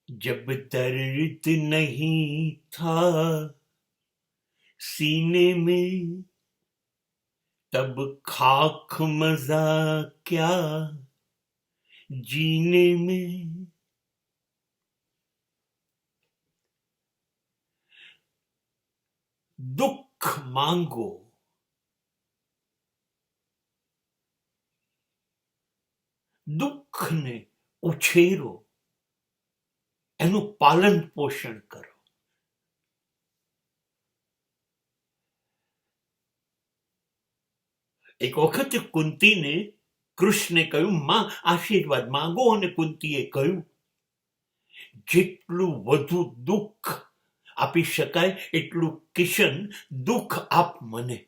जब दर्द नहीं था सीने में तब खाक मजा क्या जीने में। दुख માંગો, દુઃખને ઉછેરો, એનું પાલન પોષણ કરો. એક વખત કુંતીને કૃષ્ણે કહ્યું, માં આશીર્વાદ માંગો, અને કુંતીએ કહ્યું, જેટલું વધુ દુઃખ આપી શકાય એટલું કિશન દુઃખ આપ મને.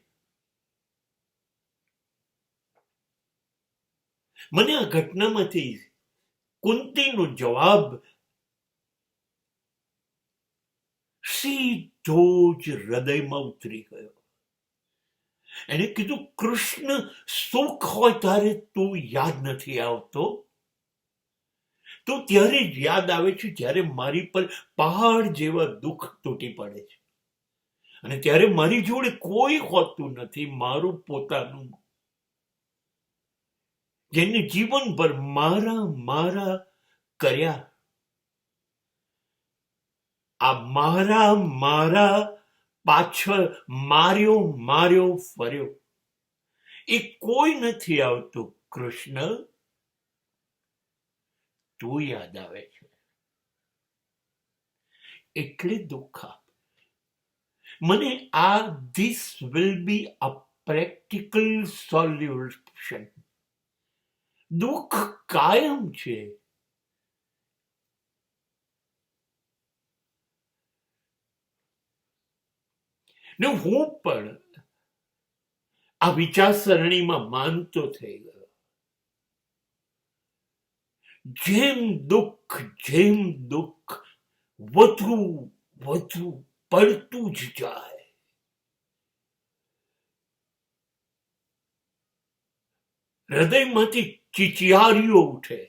મને આ ઘટનામાંથી કુંતીનો જવાબ સીધો જ હૃદયમાં ઉતરી ગયો. એને કીધું, કૃષ્ણ સુખ હોય ત્યારે તું યાદ નથી આવતો, તો ત્યારે જ યાદ આવે છે જ્યારે મારી પર પહાડ જેવા દુઃખ તૂટી પડે છે, અને ત્યારે મારી જોડે કોઈ હોતું નથી મારું પોતાનું, જેને જીવનભર મારા મારા કર્યા. આ મારા મારા પાછળ માર્યો માર્યો ફર્યો, એ કોઈ નથી આવતું. કૃષ્ણ તું યાદ આવે છે, એટલે દુઃખ આપ મને. આ this will be a practical solution. દુઃખ કાયમ છે. ને હું પણ આ વિચારસરણીમાં માનતો થઈ ગયો. જેમ દુઃખ વધુ વધુ પડતું જ જાય, હૃદયમાંથી ચીચિયારીઓ ઉઠે,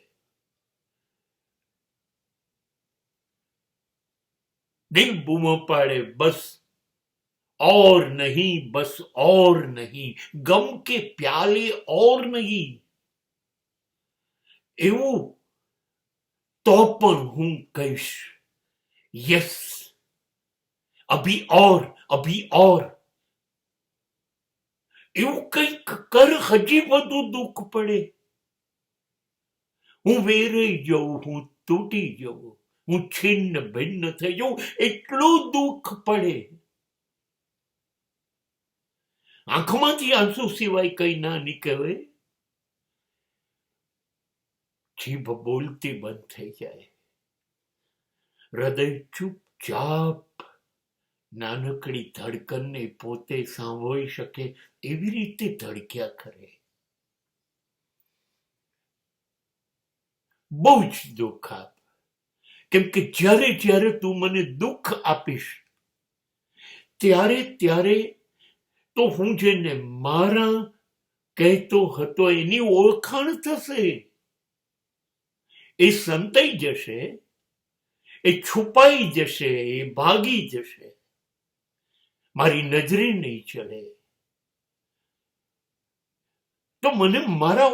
દિલ બૂમો પાડે, બસ और नहीं, बस और नहीं, गम के प्याले और नहीं. એવું તો પણ હું કહીશ, યસ, અભી ઓર. એવું કંઈક કર, હજી બધું દુઃખ પડે. હું વેરાઈ જઉં, હું તૂટી જઉં, હું છિન્ન ભિન્ન થઈ જાઉં, એટલું દુઃખ પડે. આંખમાંથી આંસુ સિવાય કઈ ના નીકળે. જીભ બોલતી બંધ થઈ જાય, હૃદય ચૂપચાપ નાનકડી ધડકનને પોતે સાંભળી શકે એવી રીતે ધડક્યા કરે. બહુ જ દુઃખ આપ, કેમ કે જ્યારે જ્યારે તું મને દુઃખ આપીશ ત્યારે ત્યારે તો હું જેને મારા કહેતો હતો એની ઓળખાણ થશે. એ સંતાઈ જશે, એ છુપાઈ જશે, એ ભાગી જશે, મારી નજરે નહીં ચડે. તો મને મારા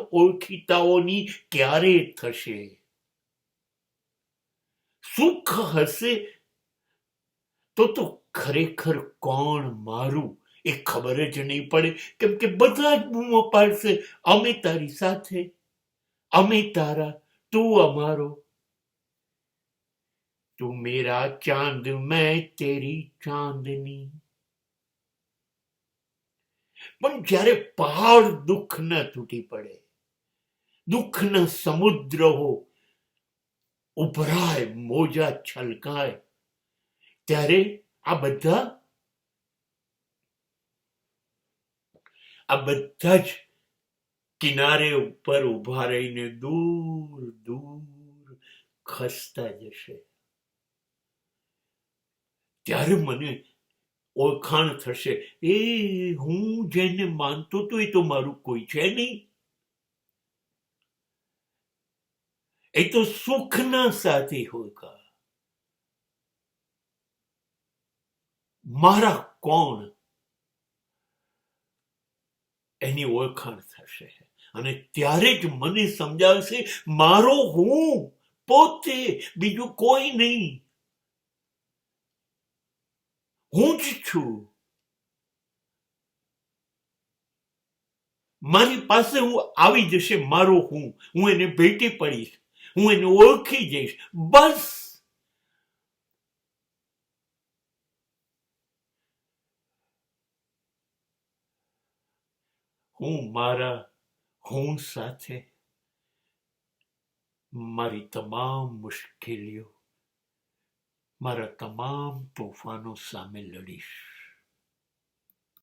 ઓળખીતાઓની ક્યારે થશે? સુખ હશે તો ખરેખર કોણ મારું એ ખબર જ નહીં પડે, કેમ કે બધા જ બૂમો પાડશે, અમે તારી સાથે, અમે તારા, તું અમારો. તું મેરા ચાંદ, મેં તેરી ચાંદની. પણ જ્યારે પહાડ દુઃખના તૂટી પડે, દુઃખના સમુદ્રો ઉભરાય, મોજા છલકાય, ત્યારે આ બધા જ કિનારે ઉપર ઉભા રહીને દૂર દૂર ખસતા જશે. ત્યારે મને ઓળખાણ થશે, એ હું જેને માનતો હતો એ તો મારું કોઈ છે નહીં. એ તો સુખના સાથી હોગા. મારા કોણ એની ઓળખાણ થશે અને ત્યારે જ મને સમજાવશે મારો હું પોતે, બીજું કોઈ નહીં. હું જ છું. મારી પાસે હું આવી જશે મારો હું એને ભેટી પડીશ, હું એને ઓળખી જઈશ. બસ હું મારા હું સાથે મારી તમામ મુશ્કેલીઓ, મારા તમામ તોફાનો સામે લડીશ.